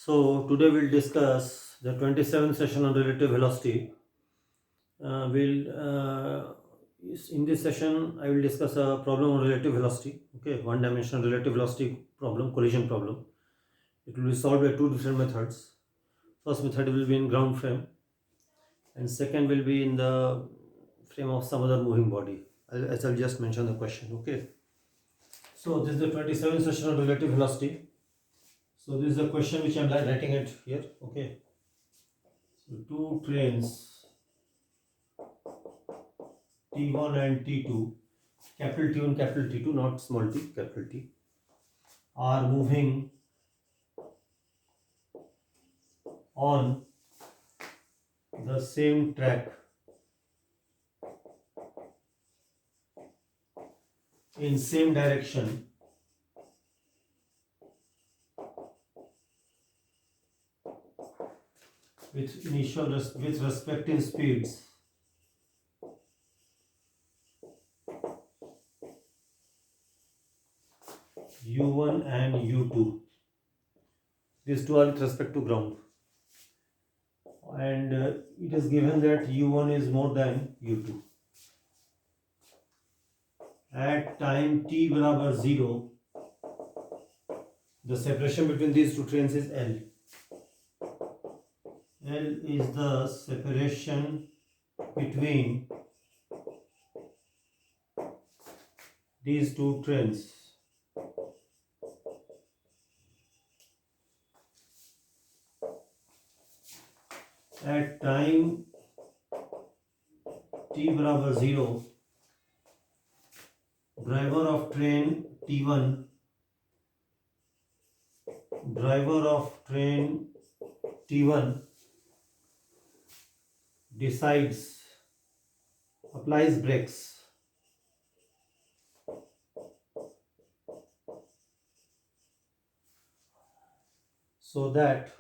So today we'll discuss the 27th session on relative velocity. In this session I will discuss a problem on relative velocity. Okay, one-dimensional relative velocity problem, collision problem. It will be solved by two different methods. First method will be in ground frame, and second will be in the frame of some other moving body. As I'll just mention the question. Okay. So this is the 27th session on relative velocity. So this is the question which I am writing it here. Okay. So two trains T1 and T2, capital T1, capital T2, not small t, capital T, are moving on the same track in same direction with respective speeds u1 and u2. These two are with respect to ground, and it is given that u1 is more than u2. At time t barabar 0, the separation between these two trains is L. L is the separation between these two trains. At time t barabar 0, driver of train T1 applies brakes so that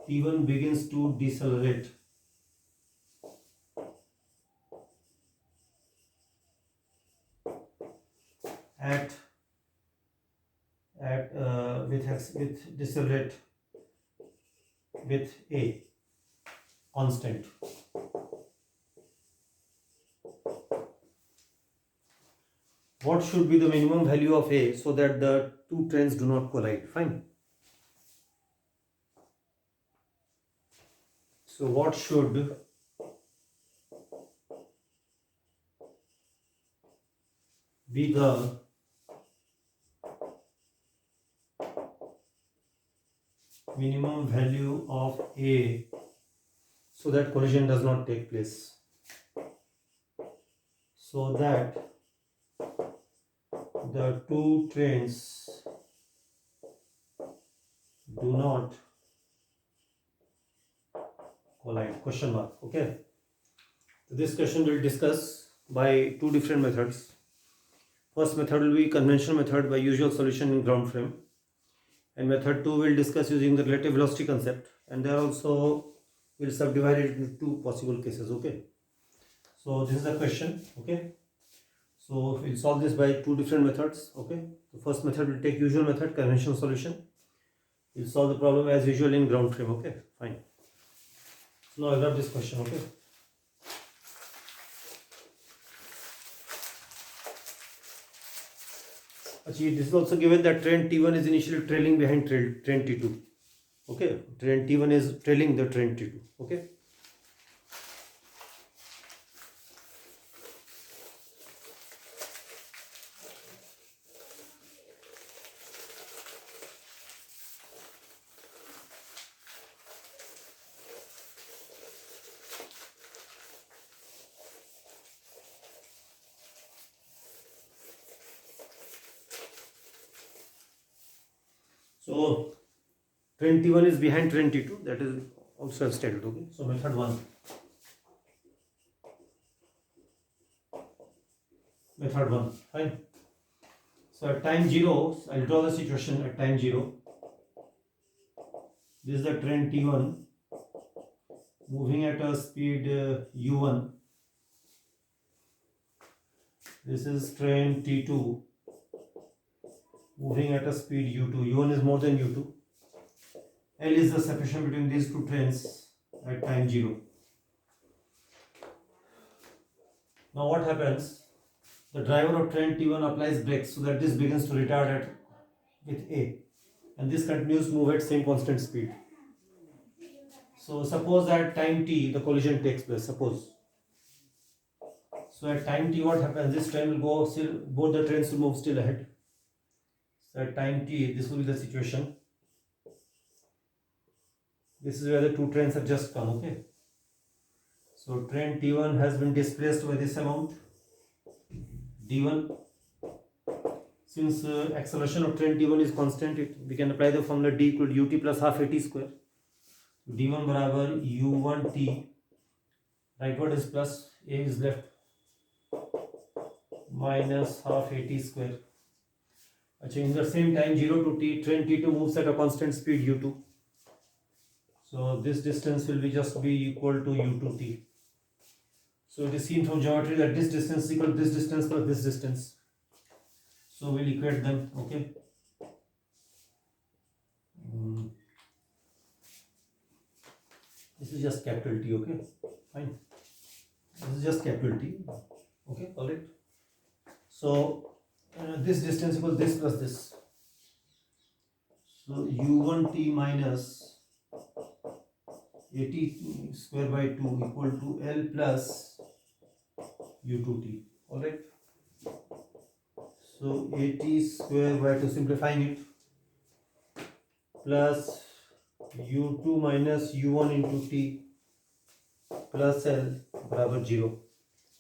T1 begins to decelerate with decelerate with a constant. What should be the minimum value of a so that the two trains do not collide? Fine. So what should be the minimum value of a so that collision does not take place, so that the two trains do not collide? Question mark. Okay. This question will discuss by two different methods. First method will be conventional method by usual solution in ground frame, and method 2 will discuss using the relative velocity concept, and there also we'll subdivide it into two possible cases. Okay. So this is the question. Okay. So we'll solve this by two different methods. Okay. The first method will take usual method, conventional solution. We'll solve the problem as usual in ground frame. Okay. Fine. So now I grab this question. Okay. Actually, this is also given that train T1 is initially trailing behind train T2. Okay. Train T1 is trailing the train T2. Okay. So train T1 is behind train T2. That is also stated. Okay. So method 1. Method 1. Fine. So at time 0, I'll draw the situation at time 0. This is the train T1 moving at a speed u1. This is train T2 moving at a speed u2. u1 is more than u2. L is the separation between these two trains at time 0. Now what happens? The driver of train T1 applies brakes so that this begins to retard with A, and this continues to move at same constant speed. So suppose at time t the collision takes place. Suppose. So at time t what happens? This train will go still, both the trains will move still ahead. So at time t this will be the situation. This is where the two trains have just come. Okay. So train T1 has been displaced by this amount D1. Since acceleration of train T1 is constant, we can apply the formula D equal to ut plus half at square. D1 बराबर u1t, rightward is plus, A is left, minus half at square. अच्छा, in the same time 0 to t, train T2 moves at a constant speed u2. So this distance will be just be equal to u2t. So it is seen from geometry that this distance is equal to this distance plus this distance. So we'll equate them. Okay. This is just capital T. Okay. Fine. This is just capital T. Okay. All right. So this distance equals this plus this. So u1t minus at square by 2 equal to L plus u2t. All right. So at square by 2, simplifying it, plus u2 minus u1 into t plus L बराबर 0.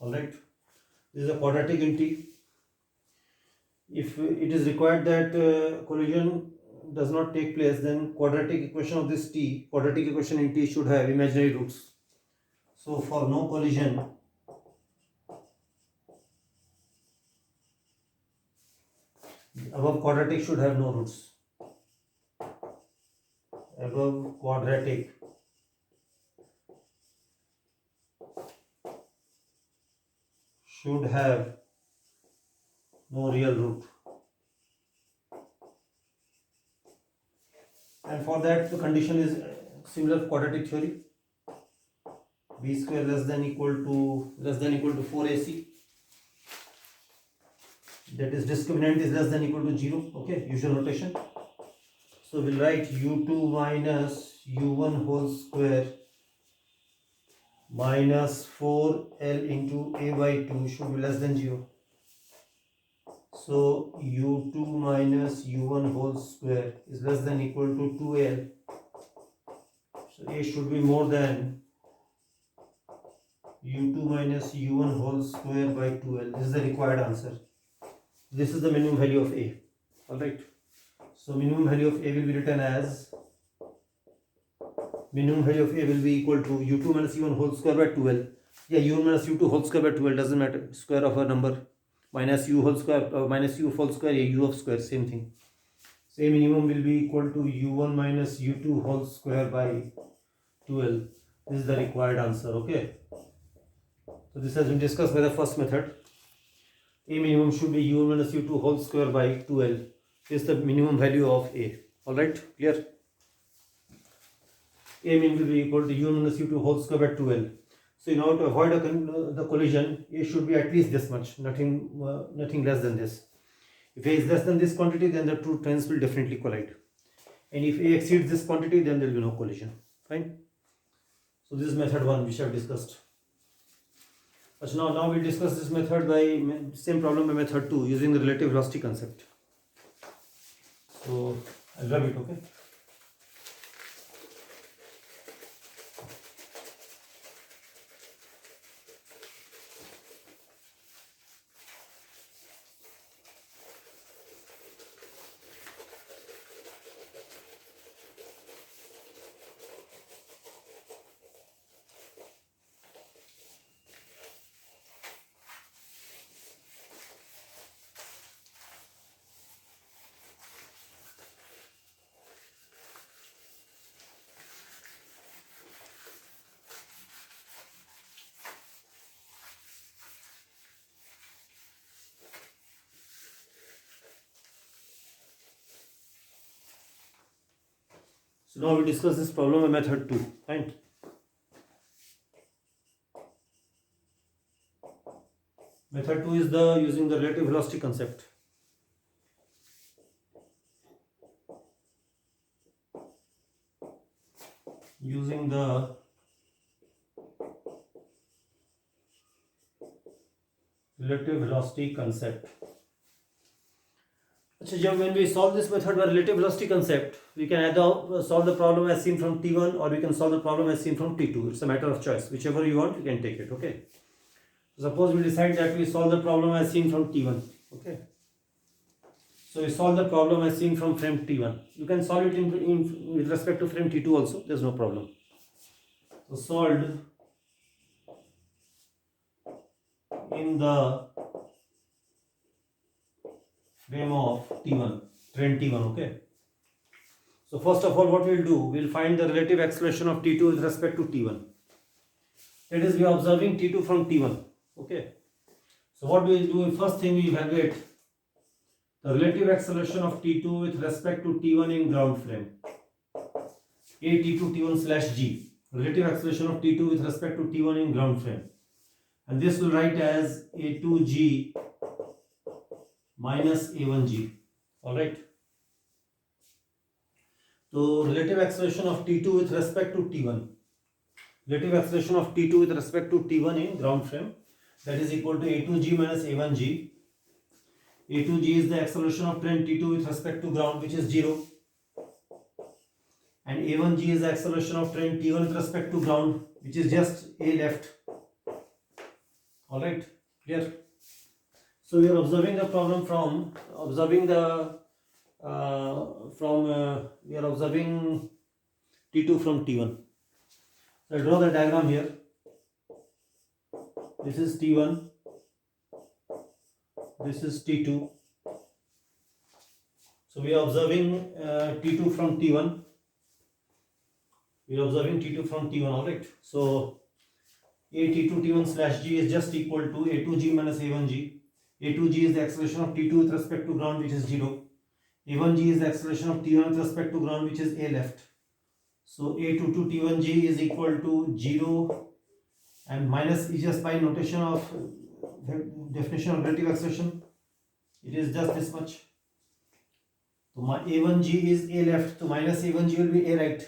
All right. This is a quadratic in t. If it is required that collision does not take place, then quadratic equation of this t, quadratic equation in t should have imaginary roots. So for no collision, above quadratic should have no roots. Above quadratic should have no real root. And for that the condition is similar to quadratic theory. B square less than equal to 4AC. That is discriminant is less than equal to 0. Okay, usual notation. So we'll write u2 minus u1 whole square minus 4L into A by 2 should be less than 0. So u2 minus u1 whole square is less than equal to 2L. So A should be more than u2 minus u1 whole square by 2L. This is the required answer. This is the minimum value of A. Alright. So minimum value of A will be written as, minimum value of A will be equal to u2 minus u1 whole square by 2L. Yeah, u1 minus u2 whole square by 2L doesn't matter. Square of a number. Minus u whole square, minus u whole square, u of square, same thing. So A minimum will be equal to u1 minus u2 whole square by 2L. This is the required answer. Okay. So this has been discussed by the first method. A minimum should be u1 minus u2 whole square by 2L. This is the minimum value of A. Alright, clear? A min will be equal to u1 minus u2 whole square by 2L. So in order to avoid the collision, A should be at least this much, nothing less than this. If A is less than this quantity, then the two trains will definitely collide. And if A exceeds this quantity, then there will be no collision. Fine? So this is method 1 which I have discussed. But now we'll discuss this method by same problem by method 2 using the relative velocity concept. So I'll rub it, okay? So now we discuss this problem by method 2. Fine. Method 2 is the using the relative velocity concept. Using the relative velocity concept. So when we solve this method by relative velocity concept, we can either solve the problem as seen from T1 or we can solve the problem as seen from T2. It's a matter of choice. Whichever you want, you can take it. Okay. Suppose we decide that we solve the problem as seen from T1. Okay. So we solve the problem as seen from frame T1. You can solve it in with respect to frame T2 also. There's no problem. So solved in the frame of T1, frame T1. Okay. So first of all, what we'll do, we'll find the relative acceleration of T2 with respect to T1. That is, we are observing T2 from T1. Okay. So what we will do, first thing we evaluate the relative acceleration of T2 with respect to T1 in ground frame. A T2 T1 slash G. Relative acceleration of T2 with respect to T1 in ground frame. And this will write as A2G minus A1G. Alright. So relative acceleration of T2 with respect to T1. Relative acceleration of T2 with respect to T1 in ground frame. That is equal to A2G minus A1G. A2G is the acceleration of train T2 with respect to ground, which is 0. And A1G is the acceleration of train T1 with respect to ground, which is just A left. Alright, clear? So we are observing the problem from we are observing T2 from T1. So I draw the diagram here. This is T1. This is T2. So we are observing T2 from T1. We are observing T2 from T1. Alright. So A T2 T1 slash G is just equal to A2G minus A1G. A2G is the acceleration of T2 with respect to ground, which is 0. A1G is the acceleration of T1 with respect to ground, which is A left. So A22 T1G is equal to 0 and minus is just by notation of definition of relative acceleration. It is just this much. So my A1G is A left, so minus A1G will be A right.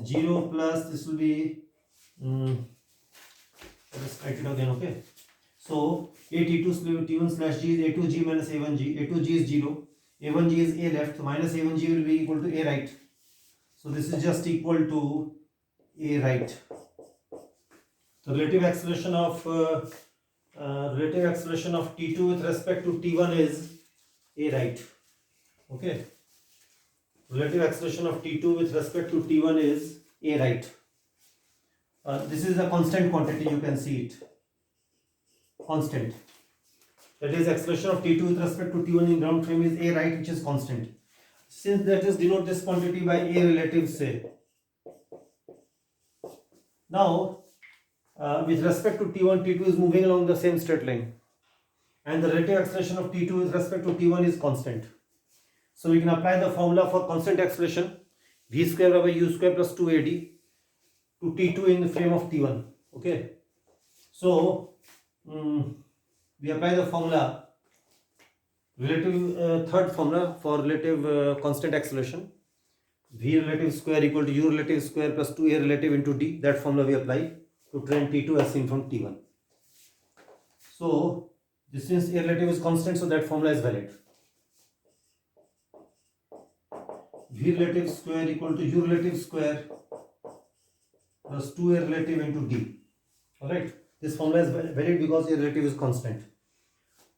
0 plus this will be let's write it again. Okay. So A T2 T1 slash G is A2G minus A1G. A2G is 0. A1G is A left. So minus A1G will be equal to A right. So this is just equal to A right. The relative acceleration of T2 with respect to T1 is A right. Okay. Relative acceleration of T2 with respect to T1 is A right. This is a constant quantity, you can see it. Constant. That is, acceleration of T2 with respect to T1 in ground frame is A right, which is constant. Since that is denote this quantity by A relative, say. Now, with respect to T1, T2 is moving along the same straight line. And the relative acceleration of T2 with respect to T1 is constant. So we can apply the formula for constant acceleration v square by u square plus 2ad to T2 in the frame of T1. Okay. So we apply the formula, third formula for relative constant acceleration. V relative square equal to u relative square plus 2a relative into d. That formula we apply to train T2 as seen from T1. So this since a relative is constant, so that formula is valid. V relative square equal to u relative square plus 2a relative into d. Alright, this formula is valid because a relative is constant.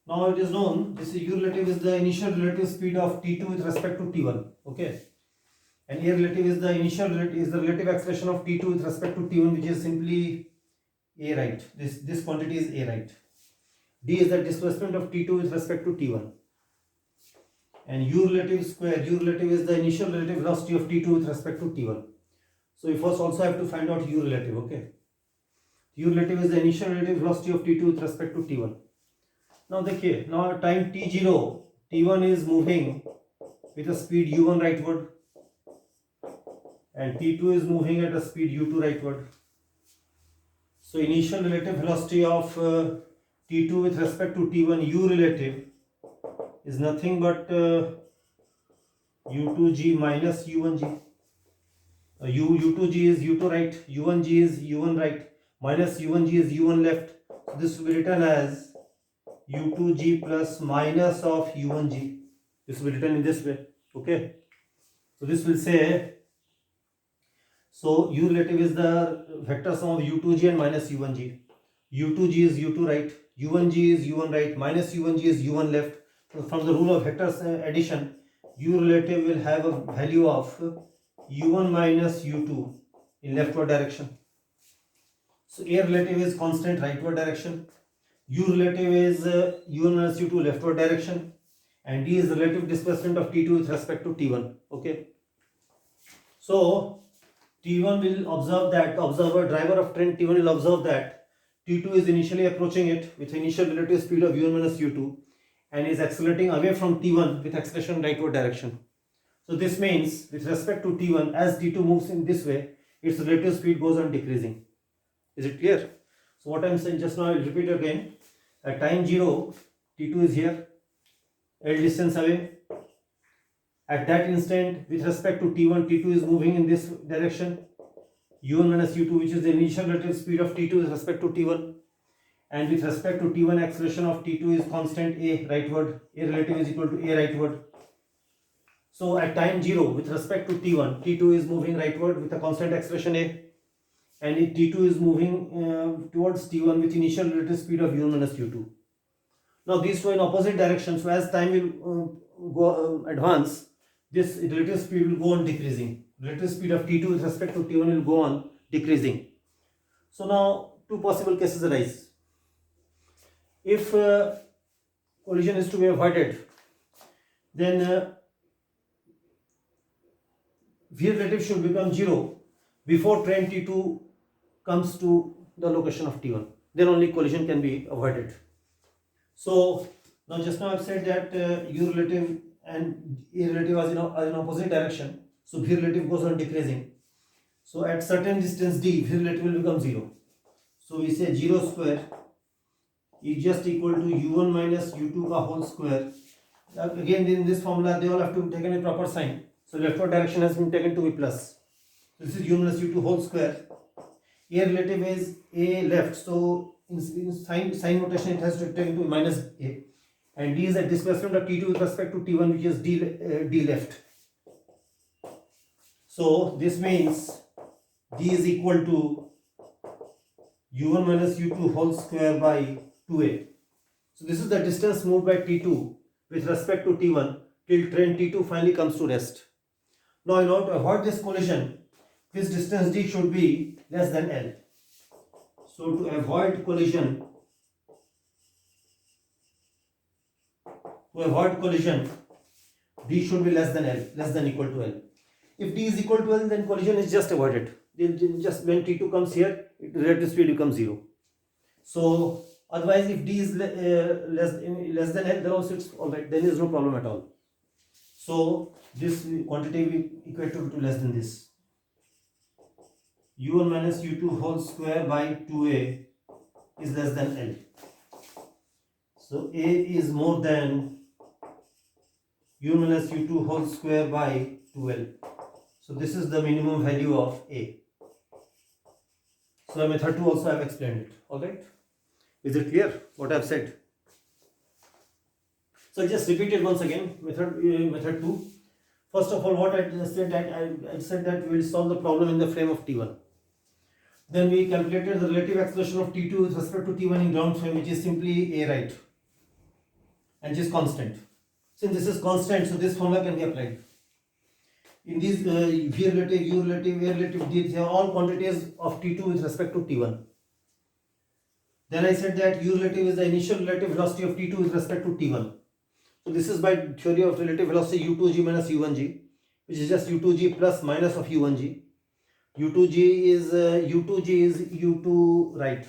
Now it is known this u relative is the initial relative speed of T2 with respect to T1. Okay, and a relative is the relative acceleration of T2 with respect to T1, which is simply a right. This quantity is a right. D is the displacement of T2 with respect to T1. And u relative is the initial relative velocity of T2 with respect to T1. So we first also have to find out u relative. Okay, u relative is the initial relative velocity of T2 with respect to T1. Now time t0, T1 is moving with a speed u1 rightward. and T2 is moving at a speed u2 rightward. So initial relative velocity of T2 with respect to T1 u relative is nothing but u2g minus u1g. u2g is u2 right, u1g is u1 right, minus u1g is u1 left. So this will be written as u2g plus minus of u1g. This will be written in this way. Okay. So this will say, so u relative is the vector sum of u2g and minus u1g. u2g is u2 right, u1g is u1 right, minus u1g is u1 left. So from the rule of vectors addition, u relative will have a value of u1 minus u2 in leftward direction. So a relative is constant rightward direction, u relative is u1 minus u2 leftward direction, and d is the relative displacement of T2 with respect to T1. Okay. So T1 will observe that, the observer driver of train T1 will observe that T2 is initially approaching it with initial relative speed of u1 minus u2 and is accelerating away from T1 with acceleration rightward direction. So this means with respect to T1, as T2 moves in this way, its relative speed goes on decreasing. Is it clear? So what I am saying just now, I will repeat again. At time 0, T2 is here, L distance away. At that instant, with respect to T1, T2 is moving in this direction, u1 minus u2, which is the initial relative speed of T2 with respect to T1. And with respect to T1, acceleration of T2 is constant a rightward, a relative is equal to a rightward. So at time 0, with respect to T1, T2 is moving rightward with a constant acceleration a, and T2 is moving towards T1 with initial relative speed of u1 minus u2. Now these two are in opposite directions, so as time will go advance, this relative speed will go on decreasing. Relative speed of T2 with respect to T1 will go on decreasing. So now two possible cases arise. If collision is to be avoided, then V relative should become 0 before train T2 comes to the location of T1. Then only collision can be avoided. So now just now I have said that u relative and a relative are in opposite direction. So V relative goes on decreasing. So at certain distance d, V relative will become 0. So we say 0 square is just equal to u1 minus u2 ka whole square. Again in this formula they all have to be taken a proper sign. So leftward direction has been taken to be plus. So this is u minus u2 whole square. A relative is a left, so in sign notation it has to be taken to be minus a. And d is the displacement of T2 with respect to T1, which is d left. So this means d is equal to u1 minus u2 whole square by 2a. So this is the distance moved by T2 with respect to T1 till train T2 finally comes to rest. Now in order to avoid this collision, this distance d should be less than L. So to avoid collision, d should be less than L, less than equal to L. If d is equal to L, then collision is just avoided. Then just when T2 comes here, relative speed becomes 0. So otherwise, if d is less than L, then also it's alright. Then there is no problem at all. So this quantity will equate to less than this. u1 minus u2 whole square by 2a is less than L. So a is more than u minus u2 whole square by 2L. So this is the minimum value of a. So method 2 also I have explained it. Alright. Is it clear what I have said? So just repeat it once again. Method 2. First of all, what I said that I said that we will solve the problem in the frame of T1. Then we calculated the relative acceleration of T2 with respect to T1 in ground frame, which is simply a right, and which is constant. Since this is constant, so this formula can be applied. In these V relative, U relative, A relative, D, they are all quantities of T2 with respect to T1. Then I said that U relative is the initial relative velocity of T2 with respect to T1. So this is by theory of relative velocity u2g minus u1g, which is just u2g plus minus of u1g. u2g is u2 right,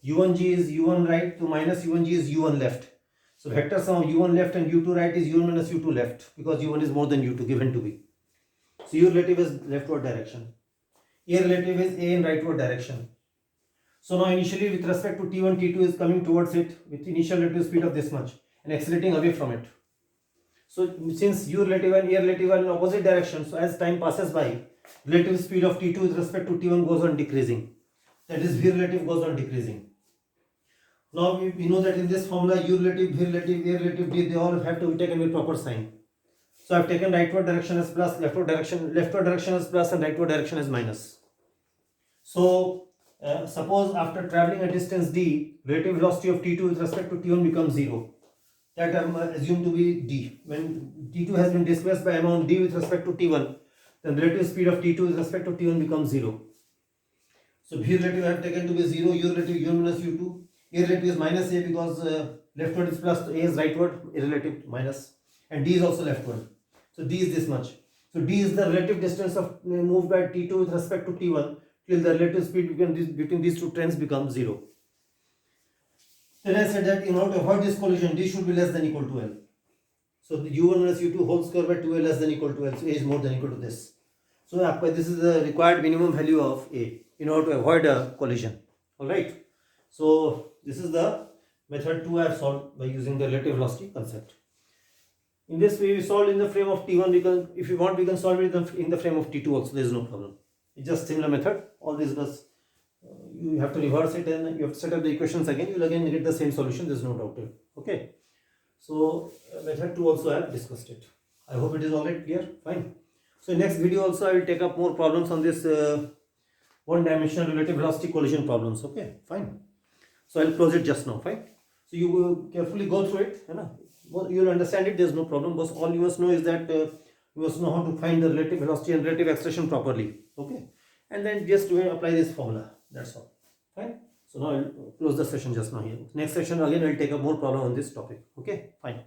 u1g is u1 right, so minus u1g is u1 left. So vector sum of u1 left and u2 right is u1 minus u2 left, because u1 is more than u2 given to be. So U relative is leftward direction. A relative is A in rightward direction. So now initially with respect to T1, T2 is coming towards it with initial relative speed of this much and accelerating away from it. So since U relative and A relative are in opposite direction, so as time passes by, relative speed of T2 with respect to T1 goes on decreasing. That is V relative goes on decreasing. Now we know that in this formula U relative, V relative, A relative, D, they all have to be taken with proper sign. So I have taken rightward direction as plus, leftward direction as plus, and rightward direction as minus. So suppose after traveling a distance d, relative velocity of T2 with respect to T1 becomes 0. That I am assumed to be d. When T2 has been displaced by amount d with respect to T1, then relative speed of T2 with respect to T1 becomes 0. So V relative I have taken to be 0, U relative U minus U2, A relative is minus A because leftward is plus, A is rightward, A relative minus, and D is also leftward. So D is this much. So D is the relative distance of moved by T2 with respect to T1 till the relative speed between these two trains becomes 0. Then I said that in order to avoid this collision, D should be less than equal to L. So the U1 minus U2 whole square by 2L less than equal to L. So A is more than equal to this. So this is the required minimum value of A in order to avoid a collision. Alright. So this is the method 2 I have solved by using the relative velocity concept. In this way we solved in the frame of T1, if you want we can solve it in the frame of T2 also, there is no problem. It's just similar method. All this was you have to reverse it and you have to set up the equations again. You will again get the same solution. There is no doubt. Okay. So method 2 also I have discussed it. I hope it is alright, clear. Fine. So in next video also I will take up more problems on this one-dimensional relative velocity collision problems. Okay. Fine. So I will close it just now. Fine. So you will carefully go through it. You will understand it. There is no problem. But all you must know is that you must know how to find the relative velocity and relative acceleration properly. Okay. And then just apply this formula. That's all. Fine. So now I will close the session just now here. Next session again I will take up more problem on this topic. Okay. Fine.